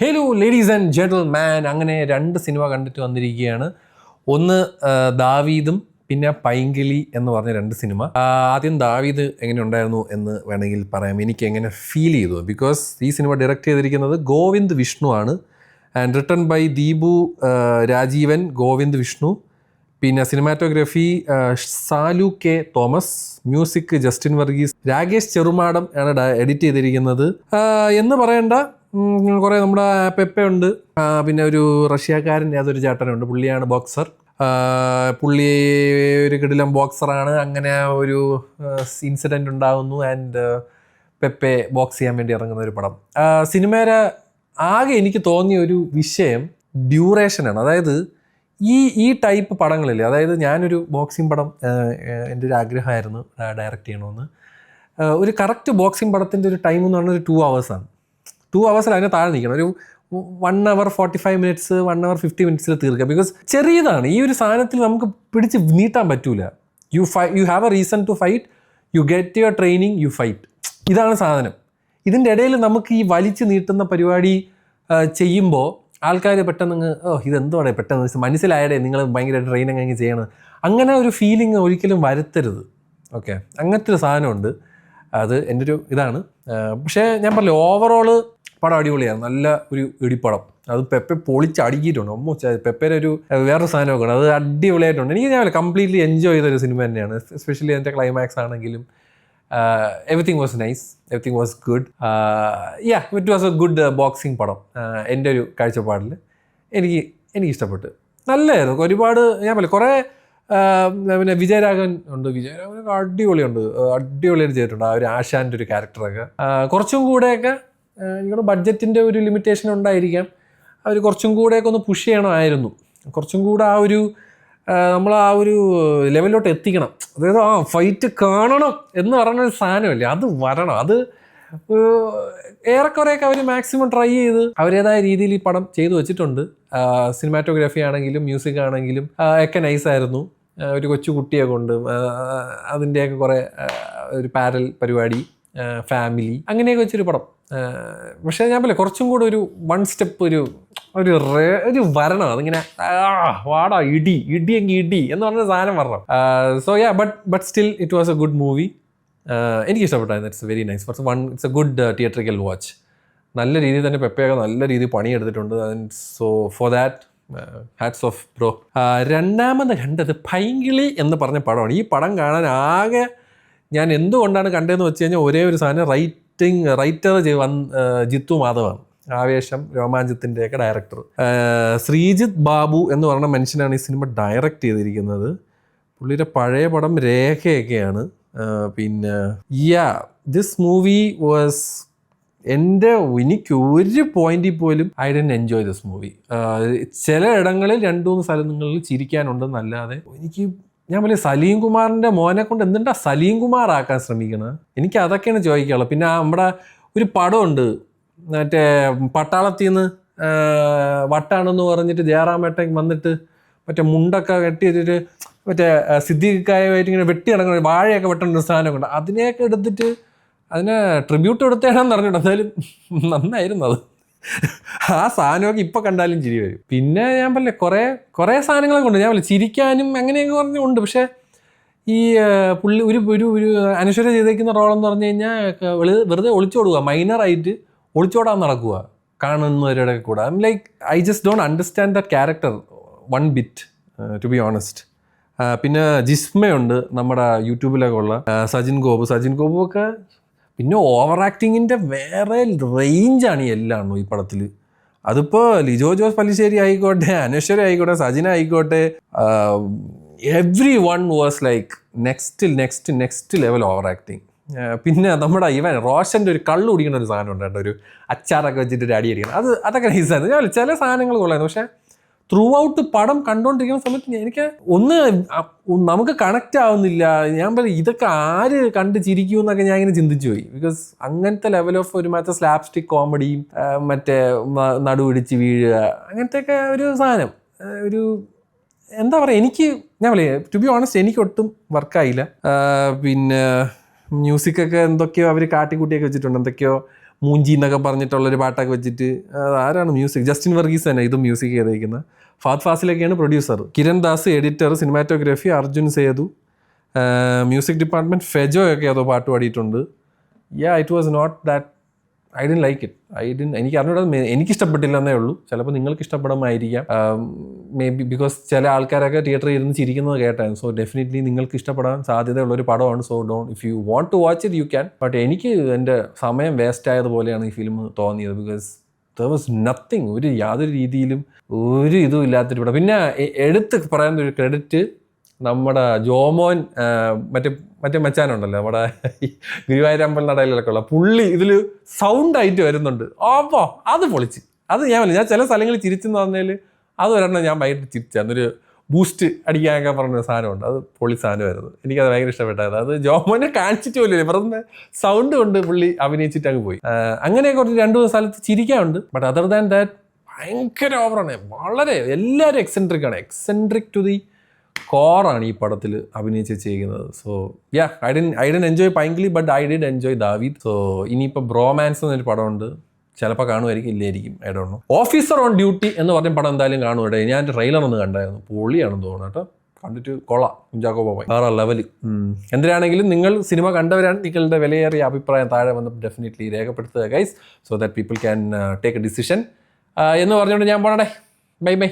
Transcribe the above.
Hello ladies and gentleman, അങ്ങനെ രണ്ട് cinema കണ്ടിട്ട് വന്നിരിക്കുകയാണ്. ഒന്ന് ദാവീദും പിന്നെ പൈങ്കിളി എന്ന് പറഞ്ഞ രണ്ട് സിനിമ. ആദ്യം ദാവീദ് എങ്ങനെ ഉണ്ടായിരുന്നു എന്ന് വേണമെങ്കിൽ പറയാം. എനിക്ക് എങ്ങനെ ഫീൽ ചെയ്തു, ബിക്കോസ് ഈ സിനിമ ഡയറക്റ്റ് ചെയ്തിരിക്കുന്നത് ഗോവിന്ദ് വിഷ്ണു ആണ് and written by Deepu Rajeevan, Govind Vishnu. പിന്നെ cinematography Salu K Thomas, music Justin Varghese, Rakesh Cherumadam ആണ് എഡിറ്റ് ചെയ്തിരിക്കുന്നത്. എന്ന് പറയേണ്ട കുറേ നമ്മുടെ പെപ്പ ഉണ്ട്, പിന്നെ ഒരു റഷ്യക്കാരൻ യാതൊരു ചേട്ടനുണ്ട്, പുള്ളിയാണ് ബോക്സർ. പുള്ളി ഒരു കിടിലം ബോക്സറാണ്. അങ്ങനെ ഒരു ഇൻസിഡൻറ്റ് ഉണ്ടാകുന്നു ആൻഡ് പെപ്പെ ബോക്സ് ചെയ്യാൻ വേണ്ടി ഇറങ്ങുന്ന ഒരു പടം. സിനിമയുടെ ആകെ എനിക്ക് തോന്നിയ ഒരു വിഷയം ഡ്യൂറേഷനാണ്. അതായത് ഈ ടൈപ്പ് പടങ്ങളില്ലേ, അതായത് ഞാനൊരു ബോക്സിംഗ് പടം എൻ്റെ ഒരു ആഗ്രഹമായിരുന്നു ഡയറക്റ്റ് ചെയ്യണമെന്ന്. ഒരു കറക്റ്റ് ബോക്സിംഗ് പടത്തിൻ്റെ ഒരു ടൈം എന്ന് പറഞ്ഞാൽ ഒരു 2 hours ആണ്. 2 hours അതിനെ താഴെ നിൽക്കണം. ഒരു 1 hour 45 minutes, 1 hour 50 minutes തീർക്കുക. ബിക്കോസ് ചെറിയതാണ് ഈ ഒരു സാധനത്തിൽ, നമുക്ക് പിടിച്ച് നീട്ടാൻ പറ്റൂല. You have a reason to fight, you get your training, you fight. ഇതാണ് സാധനം. ഇതിൻ്റെ ഇടയിൽ നമുക്ക് ഈ വലിച്ചു നീട്ടുന്ന പരിപാടി ചെയ്യുമ്പോൾ ആൾക്കാർ പെട്ടെന്ന് ഇതെന്തുവാണ് പെട്ടെന്ന് മനസ്സിലായടേ നിങ്ങൾ ഭയങ്കര ട്രെയിനിങ് അങ്ങ് ചെയ്യണം, അങ്ങനെ ഒരു ഫീലിംഗ് ഒരിക്കലും വരുത്തരുത്. ഓക്കെ, അങ്ങനത്തെ ഒരു സാധനമുണ്ട്. അത് എൻ്റെ ഒരു ഇതാണ്. പക്ഷേ ഞാൻ പറഞ്ഞു, ഓവറോള് പടം അടിപൊളിയാണ്. നല്ല ഒരു ഇടിപ്പടം. അത് പെപ്പെ പൊളിച്ചടുക്കിയിട്ടുണ്ട്. പെപ്പയുടെ ഒരു വേറൊരു സാധനമൊക്കെ അത് അടിപൊളിയായിട്ടുണ്ട്. എനിക്ക് ഞാൻ കംപ്ലീറ്റ്ലി എൻജോയ് ചെയ്തൊരു സിനിമ തന്നെയാണ്. എസ്പെഷ്യലി അതിൻ്റെ ക്ലൈമാക്സ് ആണെങ്കിലും everything was nice, everything was good. It was a good boxing പടം. എൻ്റെ ഒരു കാഴ്ചപ്പാടിൽ എനിക്ക് ഇഷ്ടപ്പെട്ടു. നല്ലതായിരുന്നു. ഒരുപാട് ഞാൻ പറയും കുറേ പിന്നെ വിജയരാഘവൻ ഉണ്ട്. വിജയരാഘവനൊക്കെ അടിപൊളിയായിട്ട് ചെയ്തിട്ടുണ്ട്. ആ ഒരു ആശാൻ്റെ ഒരു ക്യാരക്ടറൊക്കെ കുറച്ചും കൂടെയൊക്കെ നിങ്ങളുടെ ബഡ്ജറ്റിൻ്റെ ഒരു ലിമിറ്റേഷൻ ഉണ്ടായിരിക്കാം. അവർ കുറച്ചും കൂടെയൊക്കെ ഒന്ന് പുഷ് ചെയ്യണമായിരുന്നു. കുറച്ചും കൂടെ ആ ഒരു നമ്മൾ ആ ഒരു ലെവലിലോട്ട് എത്തിക്കണം. അതായത് ഫൈറ്റ് കാണണം എന്ന് പറഞ്ഞൊരു സാധനമല്ലേ, അത് വരണം. അത് ഏറെക്കുറെയൊക്കെ അവർ മാക്സിമം ട്രൈ ചെയ്ത് അവരേതായ രീതിയിൽ ഈ പടം ചെയ്തു വെച്ചിട്ടുണ്ട്. സിനിമാറ്റോഗ്രാഫി ആണെങ്കിലും മ്യൂസിക് ആണെങ്കിലും ഒക്കെ നൈസായിരുന്നു. ഒരു കൊച്ചു കുട്ടിയെ കൊണ്ട് അതിൻ്റെയൊക്കെ കുറേ ഒരു പാരൽ പരിപാടി, ഫാമിലി, അങ്ങനെയൊക്കെ വെച്ചൊരു പടം. പക്ഷേ ഞാൻ പറയില്ല, കുറച്ചും കൂടെ ഒരു 1 step ഒരു വരണം. അതിങ്ങനെ വാടാ ഇടി എന്ന് പറഞ്ഞ സാധനം വരണം. So but still it was a good movie. എനിക്ക് ഇഷ്ടപ്പെട്ടായിരുന്നു. It's very nice. It's a good theatrical watch. നല്ല രീതിയിൽ തന്നെ പെപ്പയൊക്കെ നല്ല രീതിയിൽ പണിയെടുത്തിട്ടുണ്ട്. So for that hats off bro. രണ്ടാമത് കണ്ടത് പൈങ്കിളി എന്ന് പറഞ്ഞ പടമാണ്. ഈ പടം കാണാൻ ആകെ ഞാൻ എന്തുകൊണ്ടാണ് കണ്ടതെന്ന് വെച്ച് കഴിഞ്ഞാൽ ഒരേ ഒരു സാധനം, റൈറ്റർ ജിത്തു മാധവാണ്. ആവേശം, രോമാഞ്ചത്തിൻ്റെയൊക്കെ ഡയറക്ടർ. ശ്രീജിത്ത് ബാബു എന്ന് പറഞ്ഞ മനുഷ്യനാണ് ഈ സിനിമ ഡയറക്റ്റ് ചെയ്തിരിക്കുന്നത്. പുള്ളിയുടെ പഴയ പടം രേഖയൊക്കെയാണ്. പിന്നെ ദിസ് മൂവി വാസ് എനിക്ക് ഒരു പോയിന്റിൽ പോലും I dent enjoy this movie. ചില ഇടങ്ങളിൽ 2-3 സ്ഥലങ്ങളിൽ ചിരിക്കാനുണ്ടെന്നല്ലാതെ ഞാൻ വലിയ സലീം കുമാറിൻ്റെ മോനെ കൊണ്ട് എന്തുണ്ടാ സലീം കുമാർ ആക്കാൻ ശ്രമിക്കണം. എനിക്ക് അതൊക്കെയാണ് ചോദിക്കാനുള്ളത്. പിന്നെ നമ്മുടെ ഒരു പടമുണ്ട്, മറ്റേ പട്ടാളത്തിൽ നിന്ന് വട്ടാണെന്ന് പറഞ്ഞിട്ട് ജയറാമേട്ടൻ വന്നിട്ട് മറ്റേ മുണ്ടൊക്കെ കെട്ടി വെച്ചിട്ട് മറ്റേ സിദ്ദീഖായിട്ട് ഇങ്ങനെ വെട്ടി നടക്കുന്ന വാഴയൊക്കെ വെട്ടേണ്ട ഒരു സാധനമൊക്കെ ഉണ്ട്. അതിനെയൊക്കെ എടുത്തിട്ട് അതിനെ ട്രിബ്യൂട്ട് കൊടുത്തേണെന്ന് പറഞ്ഞിട്ട് എന്തായാലും നന്നായിരുന്നു അത്. ആ സാധനമൊക്കെ ഇപ്പം കണ്ടാലും ചിരി വരും. പിന്നെ ഞാൻ പറയില്ലേ, കുറേ സാധനങ്ങളൊക്കെ ഉണ്ട്. ഞാൻ പറയില്ല ചിരിക്കാനും അങ്ങനെയൊക്കെ പറഞ്ഞുണ്ട്. പക്ഷേ ഈ പുള്ളി ഒരു അനശ്വര ചെയ്തേക്കുന്ന റോളെന്ന് പറഞ്ഞു കഴിഞ്ഞാൽ വെറുതെ ഒളിച്ചോടുക, മൈനറായിട്ട് ഒളിച്ചോടാൻ നടക്കുക കാണുന്നവരുടെ കൂടെ. Like I just don't understand the character 1 bit to be honest. പിന്നെ ജിസ്മയുണ്ട്, നമ്മുടെ യൂട്യൂബിലൊക്കെ ഉള്ള സജിൻ ഗോപു ഒക്കെ. പിന്നെ ഓവർ ആക്ടിങ്ങിൻ്റെ വേറെ റേഞ്ചാണ് ഈ എല്ലാം ഈ പടത്തിൽ. അതിപ്പോൾ ലിജോ ജോസ് പല്ലിശ്ശേരി ആയിക്കോട്ടെ, അനശ്വര ആയിക്കോട്ടെ, സജിന ആയിക്കോട്ടെ, every one was like next level over acting. പിന്നെ നമ്മുടെ റോഷൻ്റെ ഒരു കള്ളു കുടിക്കുന്ന ഒരു സാധനം ഉണ്ട് കേട്ടോ, ഒരു അച്ചാറൊക്കെ വെച്ചിട്ട് ഒരു അടി അടിക്കണം. അതൊക്കെ നൈസായിരുന്നു. ഞാൻ ചില സാധനങ്ങൾ കൊള്ളായിരുന്നു. പക്ഷേ ത്രൂ ഔട്ട് പടം കണ്ടുകൊണ്ടിരിക്കുന്ന സമയത്ത് എനിക്ക് നമുക്ക് കണക്റ്റ് ആവുന്നില്ല. ഞാൻ പറയും ഇതൊക്കെ ആര് കണ്ട് ചിരിക്കും എന്നൊക്കെ ഞാൻ ഇങ്ങനെ ചിന്തിച്ചു പോയി. ബിക്കോസ് അങ്ങനത്തെ ലെവൽ ഓഫ് ഒരു മറ്റേ സ്ലാപ്സ്റ്റിക് കോമഡിയും മറ്റേ നടുപിടിച്ച് വീഴുക അങ്ങനത്തെയൊക്കെ ഒരു സാധനം, ഒരു എന്താ പറയുക, ഞാൻ പറയാം ടു ബി ഓണസ്റ്റ് എനിക്ക് ഒട്ടും വർക്കായില്ല. പിന്നെ മ്യൂസിക്കൊക്കെ എന്തൊക്കെയോ അവർ കാട്ടിക്കൂട്ടിയൊക്കെ വെച്ചിട്ടുണ്ട്, എന്തൊക്കെയോ മൂഞ്ചി എന്നൊക്കെ പറഞ്ഞിട്ടുള്ളൊരു പാട്ടൊക്കെ വെച്ചിട്ട് ആരാണ് മ്യൂസിക്? ജസ്റ്റിൻ വർഗീസ് തന്നെ ഇത് മ്യൂസിക് ചെയ്തേക്കുന്നത്. ഫാത് ഫാസിലൊക്കെയാണ് producer. Kiran Das editor, cinematography Arjun Sethu, music department Fejo ഒക്കെ അതോ പാട്ട് പാടിയിട്ടുണ്ട്. It was not that, I didn't like it. എനിക്ക് അറിഞ്ഞൂടെ, എനിക്കിഷ്ടപ്പെട്ടില്ലെന്നേ ഉള്ളൂ. ചിലപ്പോൾ നിങ്ങൾക്ക് ഇഷ്ടപ്പെടുമായിരിക്കാം, മേ ബി ബിക്കോസ് ചില ആൾക്കാരൊക്കെ തിയേറ്ററിൽ ഇരുന്ന് ചിരിക്കുന്നത് കേട്ടായിരുന്നു. സോ ഡെഫിനറ്റ്ലി നിങ്ങൾക്ക് ഇഷ്ടപ്പെടാൻ സാധ്യതയുള്ളൊരു പടമാണ്. So if you want to watch it you can. But എനിക്ക് എൻ്റെ സമയം വേസ്റ്റ് ആയതുപോലെയാണ് ഈ ഫിലിം തോന്നിയത്. ബിക്കോസ് ദർ വാസ് നത്തിങ്, യാതൊരു രീതിയിലും ഒരു ഇതും ഇല്ലാത്തൊരു പടം. പിന്നെ എടുത്ത് പറയുന്ന ഒരു ക്രെഡിറ്റ് നമ്മുടെ ജോമോൻ, മറ്റേ മച്ചാനുണ്ടല്ലോ നമ്മുടെ ഗുരുവായൂരമ്പൽ നടയിലൊക്കെ ഉള്ള പുള്ളി ഇതിൽ സൗണ്ടായിട്ട് വരുന്നുണ്ട്. അപ്പോൾ അത് പൊളിച്ച്, അത് ഞാൻ ചില സ്ഥലങ്ങളിൽ ചിരിച്ചെന്ന് പറഞ്ഞാൽ അത് ഒരെണ്ണം ഞാൻ ഭയങ്കര ചിരിച്ചു. അന്നൊരു ബൂസ്റ്റ് അടിക്കാനൊക്കെ പറഞ്ഞ സാധനമുണ്ട്, അത് പൊളി സാധനമായിരുന്നു. എനിക്കത് ഭയങ്കര ഇഷ്ടപ്പെട്ടായിരുന്നു. അത് ജോമോനെ കാണിച്ചിട്ട് പോലും വെറുതെ സൗണ്ട് കൊണ്ട് പുള്ളി അഭിനയിച്ചിട്ട് അങ്ങ് പോയി. അങ്ങനെ കുറച്ച് 2-3 സ്ഥലത്ത് ചിരിക്കാനുണ്ട്. ബട്ട് അതർ ദാൻ ദാറ്റ് ഭയങ്കര ഓവറാണ്. വളരെ എല്ലാവരും എക്സെൻട്രിക് ടു ദി കോറാണ് ഈ പടത്തിൽ അഭിനയിച്ച് ചെയ്യുന്നത്. So I didn't enjoy Painkili, but I did enjoy Daveed. So ഇനിയിപ്പോൾ ബ്രോമാൻസ് എന്നൊരു പടമുണ്ട്, ചിലപ്പോൾ കാണുമായിരിക്കും, ഇല്ലായിരിക്കും, I don't know. Officer on duty എന്ന് പറഞ്ഞ പടം എന്തായാലും കാണുമോ? ഞാൻ ട്രെയിലർ ഒന്ന് കണ്ടായിരുന്നു, പൊളിയാണെന്ന് തോന്നുന്നു കേട്ടോ. കണ്ടിട്ട് കൊള്ളാം. കുഞ്ചാക്കോ ബോബൻ വേറെ ലെവൽ. എന്തിനാണെങ്കിലും നിങ്ങൾ സിനിമ കണ്ടവരാണ്, നിങ്ങളുടെ വിലയേറിയ അഭിപ്രായം താഴെ വന്ന് ഡെഫിനറ്റ്ലി രേഖപ്പെടുത്തുക guys, so that people can take A decision എന്ന് പറഞ്ഞുകൊണ്ട് ഞാൻ പോണേ. ബൈ.